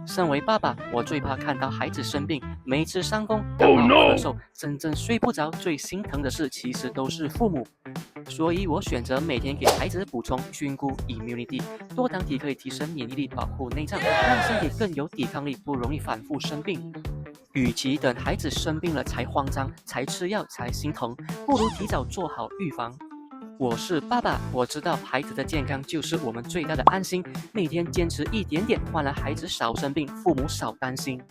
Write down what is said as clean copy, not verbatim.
身为爸爸，我最怕看到孩子生病，每次上工感冒咳嗽，真正睡不着，最心疼的事其实都是父母。所以我选择每天给孩子补充菌菇 immunity， 多糖体可以提升免疫力，保护内脏，让身体更有抵抗力，不容易反复生病。与其等孩子生病了才慌张，才吃药，才心疼，不如提早做好预防。我是爸爸，我知道孩子的健康就是我们最大的安心，每天坚持一点点，换来孩子少生病，父母少担心。